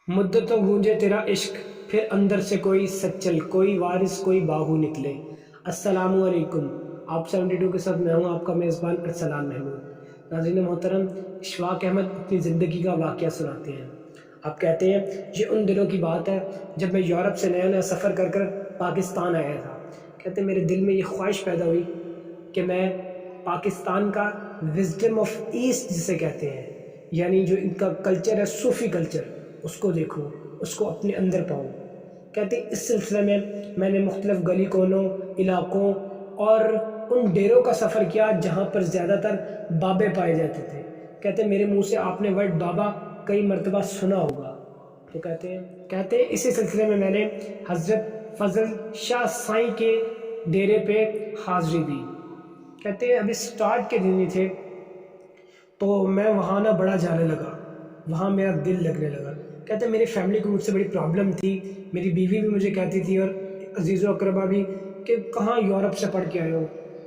मुद्दतों गूंजे तेरा इश्क, फिर अंदर से कोई सच्चल, कोई वारिस कोई बाहू निकले। अस्सलामु अलैकुम। आप 72 के साथ मैं हूँ आपका मेज़बान अरसलान महमूद। नाज़रीन मोहतरम, इशफाक अहमद अपनी ज़िंदगी का वाक़या सुनाते हैं। आप कहते हैं ये उन दिनों की बात है जब मैं यूरोप से नया नया सफ़र कर कर पाकिस्तान आया था। कहते मेरे दिल में ये ख्वाहिश पैदा हुई कि मैं पाकिस्तान का विज़डम ऑफ ईस्ट जिसे कहते हैं, यानी जो इनका कल्चर है सूफ़ी कल्चर, उसको देखूं, उसको अपने अंदर पाऊं। कहते इस सिलसिले में मैंने मुख्तलिफ़ गली कोनों, इलाकों और उन डेरों का सफ़र किया जहाँ पर ज़्यादातर बाबे पाए जाते थे। कहते मेरे मुंह से आपने वर्ड बाबा कई मरतबा सुना होगा। तो कहते इसी सिलसिले में मैंने हज़रत फ़ज़ल शाह साईं के डेरे पे हाज़री दी। कहते अभी स्टार्ट के दिन ही थे तो मैं वहाँ ना बड़ा जाने लगा, वहाँ मेरा दिल लगने लगा। कहते मेरी फैमिली को मुझसे बड़ी प्रॉब्लम थी, मेरी बीवी भी मुझे कहती थी और अजीज़ व अकरबा भी कि कहाँ यूरोप से पढ़ के आए हो,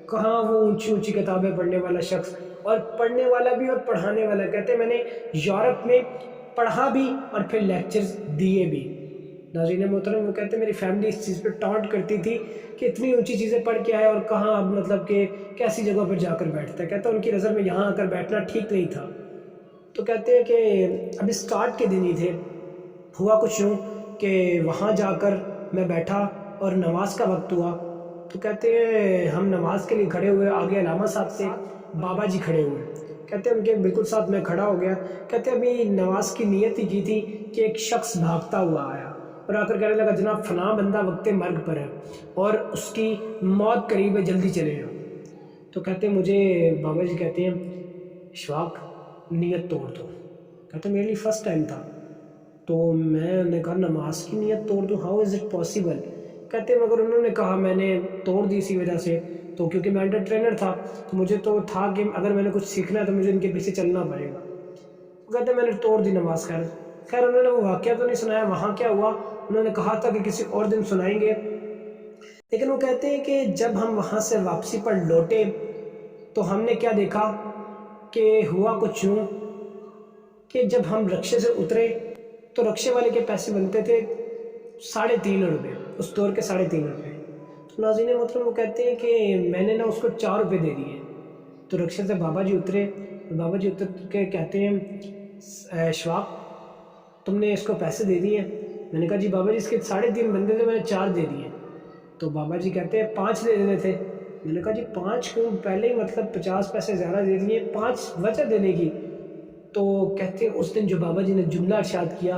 कहाँ वो ऊंची ऊंची किताबें पढ़ने वाला शख्स, और पढ़ने वाला भी और पढ़ाने वाला। कहते मैंने यूरोप में पढ़ा भी और फिर लेक्चर्स दिए भी। नाज़रीन मोहतरम, वो कहते मेरी फैमिली इस चीज़ पे टॉन्ट करती थी कि इतनी ऊंची चीज़ें पढ़ के आए और कहाँ अब मतलब कि कैसी जगह पर जाकर बैठता है। कहता उनकी नज़र में यहाँ आकर बैठना ठीक नहीं था। तो कहते हैं कि अभी स्टार्ट के दिन ही थे। हुआ कुछ यूँ कि वहाँ जाकर मैं बैठा और नमाज का वक्त हुआ। तो कहते हैं हम नमाज के लिए खड़े हुए, आगे अलामा साहब से बाबा जी खड़े हुए। कहते हैं उनके बिल्कुल साथ मैं खड़ा हो गया। कहते अभी नमाज की नीयत ही की थी कि एक शख्स भागता हुआ आया और आकर कहने लगा जनाब फलां बंदा वक्त मर्ग पर है और उसकी मौत करीब है, जल्दी चले जाओ। तो कहते मुझे बाबा जी कहते हैं इशफाक नीयत तोड़ दो। कहते मेरे लिए फ़र्स्ट टाइम था तो मैंने कहा नमाज की नीयत तोड़ दूँ, हाउ इज़ इट पॉसिबल। कहते मगर उन्होंने कहा मैंने तोड़ दी इसी वजह से, तो क्योंकि मैं अंडर ट्रेनर था तो मुझे तो था कि अगर मैंने कुछ सीखना है तो मुझे इनके पीछे चलना पड़ेगा। तो कहते मैंने तोड़ दी नमाज। खैर उन्होंने वो वाक़या तो नहीं सुनाया वहाँ क्या हुआ, उन्होंने कहा था कि किसी और दिन सुनाएंगे। लेकिन वो कहते हैं कि जब हम वहाँ से वापसी पर लौटे तो हमने क्या देखा कि हुआ कुछ यूँ कि जब हम रक्शे से उतरे तो रक्शे वाले के पैसे बनते थे 3.5 रुपये, उस दौर के 3.5 रुपये। तो नाज़रीन मतलब वो कहते हैं कि मैंने ना उसको 4 रुपये दे दिए। तो रक्शे से बाबा जी उतरे, बाबा जी उतर के कहते हैं इशफाक तुमने इसको पैसे दे दिए। मैंने कहा जी बाबा जी इसके 3.5 बनते थे, मैंने 4 दे दिए। तो बाबा जी कहते हैं 5 दे देने थे। मैंने कहा जी 5 क्यों, पहले ही मतलब 50 पैसे ज़्यादा दे दिए, 5 वजह देने की। तो कहते हैं उस दिन जो बाबा जी ने जुमला इरशाद किया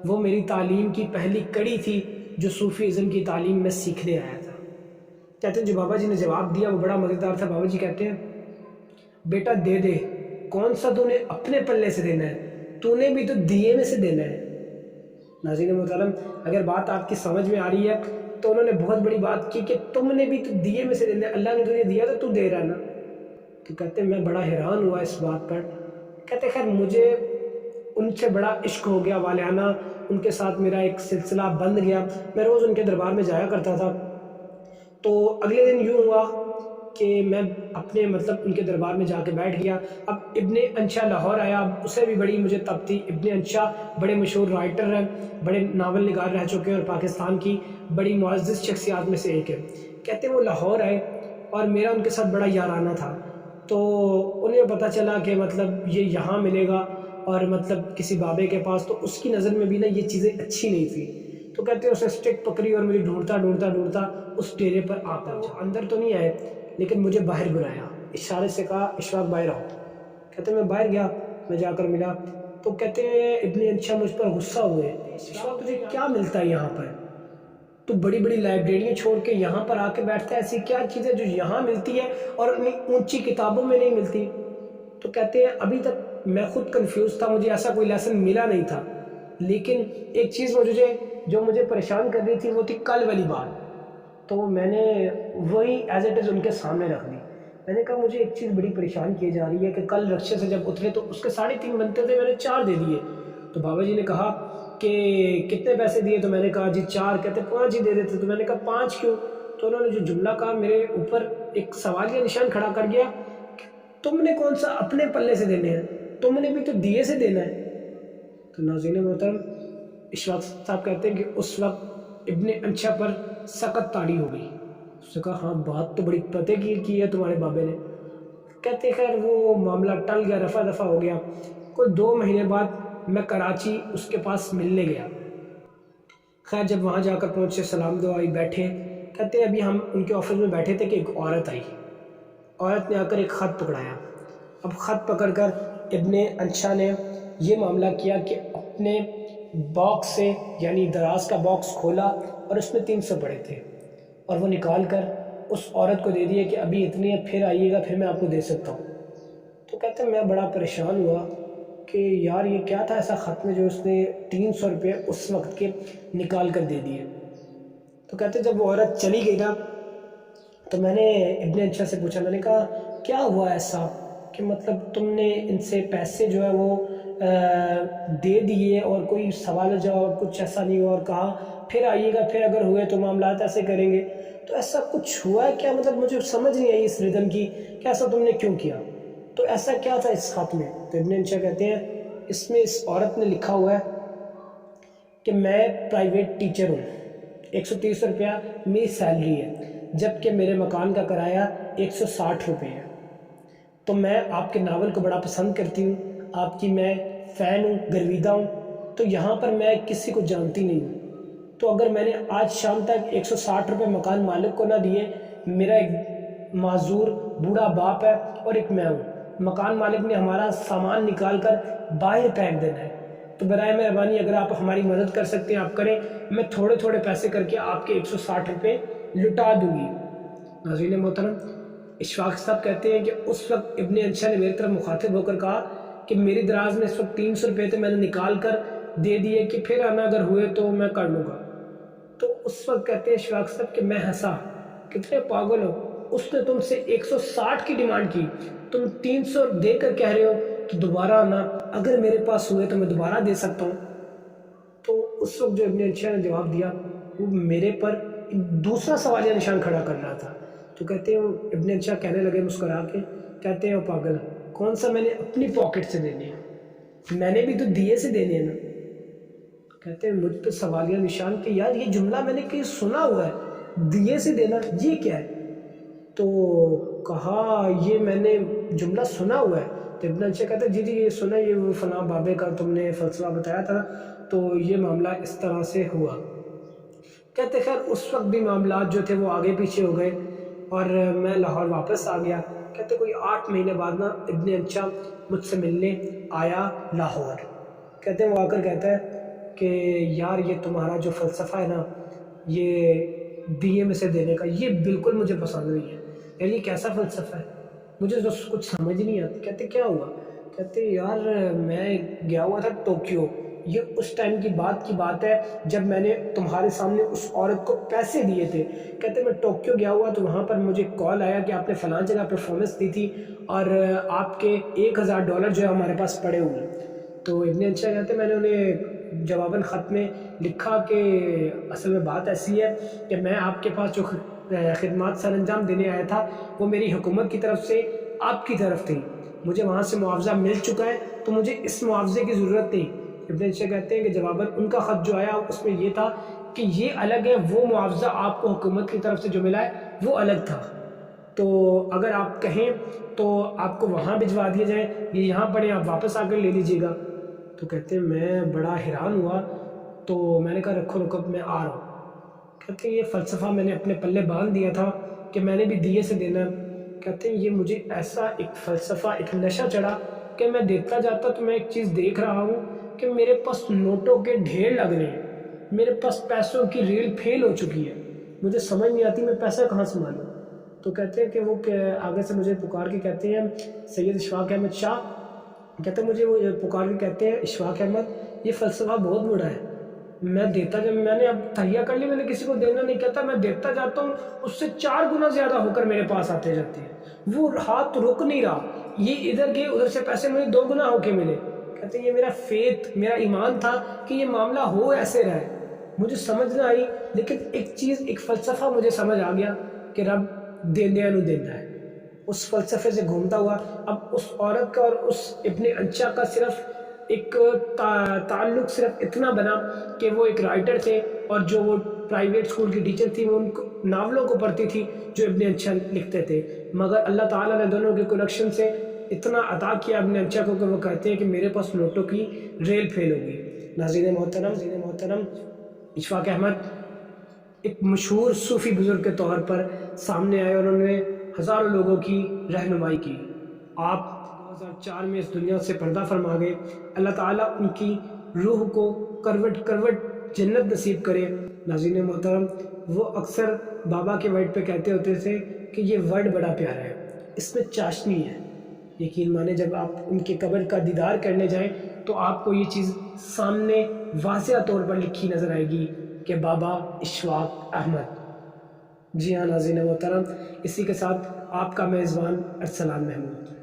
वो मेरी तालीम की पहली कड़ी थी जो सूफ़ीज़्म की तालीम में सीखने आया था। कहते हैं जो बाबा जी ने जवाब दिया वो बड़ा मज़ेदार था। बाबा जी कहते हैं बेटा दे दे, कौन सा तूने अपने पल्ले से देना है, तूने भी तो दिए में से देना है। नाज़रीन मोहतरम, अगर बात आपकी समझ में आ रही है तो उन्होंने बहुत बड़ी बात की कि तुमने भी तो दिए में से देना है, अल्लाह ने तुझे दिया तो तू दे रहा ना। तो कहते मैं बड़ा हैरान हुआ इस बात पर। कहते खैर मुझे उनसे बड़ा इश्क हो गया वालियाना, उनके साथ मेरा एक सिलसिला बंध गया। मैं रोज़ उनके दरबार में जाया करता था। तो अगले दिन यूँ हुआ कि मैं अपने मतलब उनके दरबार में जाके बैठ गया। अब इब्ने अंशा लाहौर आया, अब उसे भी बड़ी मुझे तब थी। इब्ने अंशा बड़े मशहूर राइटर हैं, बड़े नावल निगार रह चुके हैं और पाकिस्तान की बड़ी मुअज़्ज़ज़ शख्सियात में से एक है। कहते वो लाहौर आए और मेरा उनके साथ बड़ा याराना था। तो उन्हें पता चला कि मतलब ये यहाँ मिलेगा और मतलब किसी बाबे के पास, तो उसकी नज़र में भी ना ये चीज़ें अच्छी नहीं थी। तो कहते हैं उसने स्टिक पकड़ी और मुझे ढूंढता ढूंढता ढूंढता उस डेरे पर आ पहुंचा। अंदर तो नहीं आए लेकिन मुझे बाहर बुलाया, इशारे से कहा इशफाक बाहर आओ। कहते मैं बाहर गया, मैं जाकर मिला तो कहते हैं इब्ने अच्छा मुझ पर गुस्सा हुए, इशफाक तुझे क्या मिलता है यहाँ पर, तो बड़ी बड़ी लाइब्रेरियाँ छोड़ के यहाँ पर आके बैठता है, ऐसी क्या चीज़ है जो यहाँ मिलती है और अपनी ऊंची किताबों में नहीं मिलती। तो कहते हैं अभी तक मैं खुद कंफ्यूज था, मुझे ऐसा कोई लेसन मिला नहीं था। लेकिन एक चीज़ जो मुझे परेशान कर रही थी वो थी कल वाली बात। तो मैंने वही एज इट इज़ उनके सामने रख दी। मैंने कहा मुझे एक चीज़ बड़ी परेशान की जा रही है कि कल रक्शे से जब उतरे तो उसके 3.5 बनते थे, मैंने 4 दे दिए। तो बाबा जी ने कहा कि कितने पैसे दिए, तो मैंने कहा जी 4। कहते 5 ही दे देते, तो मैंने कहा 5 क्यों। तो उन्होंने जो जुमला कहा मेरे ऊपर एक सवालिया निशान खड़ा कर गया, तुमने कौन सा अपने पल्ले से देने हैं, तुमने भी तो दिए से देना है। तो नाज़रीन मोहतरम, इशफाक साहब कहते हैं कि उस वक्त इब्ने अंशा पर सख्त ताड़ी हो गई। उसने कहा हाँ बात तो बड़ी पते की है तुम्हारे बाबे ने। कहते खैर वो मामला टल गया, रफा दफा हो गया। कोई 2 महीने बाद मैं कराची उसके पास मिलने गया। खैर जब वहाँ जाकर पहुँचे, सलाम दुआ आई, बैठे। कहते अभी हम उनके ऑफिस में बैठे थे कि एक औरत आई। औरत ने आकर एक ख़त पकड़ाया। अब ख़त पकड़कर इब्ने अंशा ने ये मामला किया कि अपने बॉक्स से यानी दराज का बॉक्स खोला और उसमें 300 पड़े थे और वो निकाल कर उस औरत को दे दिए कि अभी इतनी है, फिर आइएगा, फिर मैं आपको दे सकता हूँ। तो कहते मैं बड़ा परेशान हुआ कि यार ये क्या था ऐसा ख़त में जो उसने 300 रुपये उस वक्त के निकाल कर दे दिए। तो कहते जब वो औरत चली गई ना तो मैंने इब्ने अंशा से पूछा, मैंने कहा क्या हुआ ऐसा कि मतलब तुमने इनसे पैसे जो है वो दे दिए और कोई सवाल जवाब कुछ ऐसा नहीं हुआ और कहा फिर आइएगा, फिर अगर हुए तो मामलात ऐसे करेंगे। तो ऐसा कुछ हुआ है क्या? मतलब मुझे समझ नहीं आई इस रिदम की कि ऐसा तुमने क्यों किया, तो ऐसा क्या था इस खत में? तो इब्ने अंशा कहते हैं इसमें इस औरत ने लिखा हुआ है कि मैं प्राइवेट टीचर हूँ, 130 रुपया मेरी सैलरी है, जबकि मेरे मकान का किराया 160 रुपये है। तो मैं आपके नावल को बड़ा पसंद करती हूँ, आपकी मैं फ़ैन हूँ, गर्विदा हूँ। तो यहाँ पर मैं किसी को जानती नहीं हूँ, तो अगर मैंने आज शाम तक 160 रुपये मकान मालिक को ना दिए, मेरा एक माजूर बूढ़ा बाप है और एक मैं हूँ, मकान मालिक ने हमारा सामान निकाल कर बाहर फेंक देना है। तो बराए मेहरबानी अगर आप हमारी मदद कर सकते हैं आप करें, मैं थोड़े थोड़े पैसे करके आपके 160 रुपये लुटा दूंगी। नाज़रीन मोहतरम, इशफाक साहब कहते हैं कि उस वक्त इब्ने अंशा ने मेरी तरफ मुखातिब होकर कहा कि मेरी दराज में इस वक्त 300 रुपये थे, मैंने निकाल कर दे दिए कि फिर आना अगर हुए तो मैं कर लूँगा। तो उस वक्त कहते हैं इशफाक साहब कि मैं हंसा, कितने पागल हो, उसने तुमसे 160 की डिमांड की, तुम 300 देकर कह रहे हो कि दोबारा आना, अगर मेरे पास हुए तो मैं दोबारा दे सकता हूँ। तो उस वक्त जो इब्ने अंशा ने जवाब दिया वो मेरे पर दूसरा सवालिया निशान खड़ा कर रहा था। तो कहते हैं इब्ने अंशा कहने लगे मुस्कुरा के, कहते हैं वो पागल, कौन सा मैंने अपनी पॉकेट से देने हैं, मैंने भी तो दिए से देने हैं ना। कहते हैं मुझ पर सवालिया निशान कि यार ये जुमला मैंने कहीं सुना हुआ है, दिए से देना ये क्या है? तो कहा ये मैंने जुमला सुना हुआ है। तो इब्ने अंशा कहते हैं जी जी ये सुना, ये वो फलां बाबे का तुमने फलसफा बताया था, तो ये मामला इस तरह से हुआ। कहते खैर उस वक्त भी मामला जो थे वो आगे पीछे हो गए और मैं लाहौर वापस आ गया। कहते कोई 8 महीने बाद ना इब्ने अंशा मुझसे मिलने आया लाहौर। कहते वो आकर कहता है कि यार ये तुम्हारा जो फ़लसफ़ा है ना, ये दिए में से देने का, ये बिल्कुल मुझे पसंद नहीं है। यार ये कैसा फ़लसफ़ा है, मुझे तो कुछ समझ नहीं आती। कहते क्या हुआ? कहते यार मैं गया हुआ था टोक्यो, ये उस टाइम की बात है जब मैंने तुम्हारे सामने उस औरत को पैसे दिए थे। कहते मैं टोक्यो गया हुआ तो वहाँ पर मुझे कॉल आया कि आपने फ़लाँ जगह परफॉर्मेंस दी थी और आपके $1000 जो है हमारे पास पड़े हुए। तो इब्ने अंशा कहते मैंने उन्हें जवाबन ख़त में लिखा कि असल में बात ऐसी है कि मैं आपके पास जो खिदमत सर अंजाम देने आया था वो मेरी हुकूमत की तरफ से आपकी तरफ थी, मुझे वहाँ से मुआवजा मिल चुका है, तो मुझे इस मुआवजे की ज़रूरत नहीं। इब्ने अंशा कहते हैं कि जवाबन उनका ख़त जो आया उसमें ये था कि ये अलग है, वो मुआवजा आपको हुकूमत की तरफ से जो मिला है वो अलग था, तो अगर आप कहें तो आपको वहाँ भिजवा दिया जाए, ये यहाँ पड़े, आप वापस आकर ले लीजिएगा। तो कहते हैं मैं बड़ा हैरान हुआ, तो मैंने कहा रखो रुको मैं आ रहा हूँ। कहते हैं ये फ़लसफ़ा मैंने अपने पल्ले बांध दिया था कि मैंने भी दिए से देना। कहते हैं ये मुझे ऐसा एक फ़लसफ़ा, एक नशा चढ़ा कि मैं देखता जाता तो मैं एक चीज़ देख रहा हूँ कि मेरे पास नोटों के ढेर लग रहे हैं, मेरे पास पैसों की रील फेल हो चुकी है, मुझे समझ नहीं आती मैं पैसा कहाँ से मारूँ। तो कहते हैं कि वो आगे से मुझे पुकार के कहते हैं सैयद इशफाक अहमद शाह, कहते हैं मुझे वो पुकार के कहते हैं इशफाक अहमद ये फ़लसफ़ा बहुत बड़ा है, मैं देता जब मैंने अब तहिया कर ली, मैंने किसी को देना नहीं कहता, मैं देता जाता हूँ उससे 4 गुना ज़्यादा होकर मेरे पास आते जाते हैं, वो हाथ रुक नहीं रहा, ये इधर गए उधर से पैसे मुझे 2 गुना होके मिले। कहते हैं ये मेरा फेथ, मेरा ईमान था कि ये मामला हो ऐसे रहे, मुझे समझ ना आई, लेकिन एक चीज़, एक फ़लसफ़ा मुझे समझ आ गया कि रब देने नु देना है। उस फ़लसफ़े से घूमता हुआ अब उस औरत का और उस इब्ने अंशा का सिर्फ ایک تعلق صرف اتنا بنا کہ وہ ایک رائٹر تھے، اور جو وہ پرائیویٹ اسکول کی ٹیچر تھی وہ ان کو ناولوں کو پڑھتی تھی جو ابن انشا لکھتے تھے، مگر اللہ تعالیٰ نے دونوں کے کنیکشن سے اتنا عطا کیا ابن انشا کو کہ وہ کہتے ہیں کہ میرے پاس نوٹوں کی ریل پھیل ہو گئی۔ ناظرین محترم، اشفاق احمد ایک مشہور صوفی بزرگ کے طور پر سامنے آئے اور انہوں نے ہزاروں لوگوں کی رہنمائی کی۔ آپ 2004 میں اس دنیا سے پردہ فرما گئے۔ اللہ تعالیٰ ان کی روح کو کروٹ جنت نصیب کرے۔ ناظرین محترم، وہ اکثر بابا کے ورڈ پہ کہتے ہوتے تھے کہ یہ ورڈ بڑا پیارا ہے، اس میں چاشنی ہے۔ یقین مانیں جب آپ ان کے قبر کا دیدار کرنے جائیں تو آپ کو یہ چیز سامنے واضح طور پر لکھی نظر آئے گی کہ بابا اشفاق احمد۔ جی ہاں ناظرین محترم، اسی کے ساتھ آپ کا میزبان ارسلان محمود۔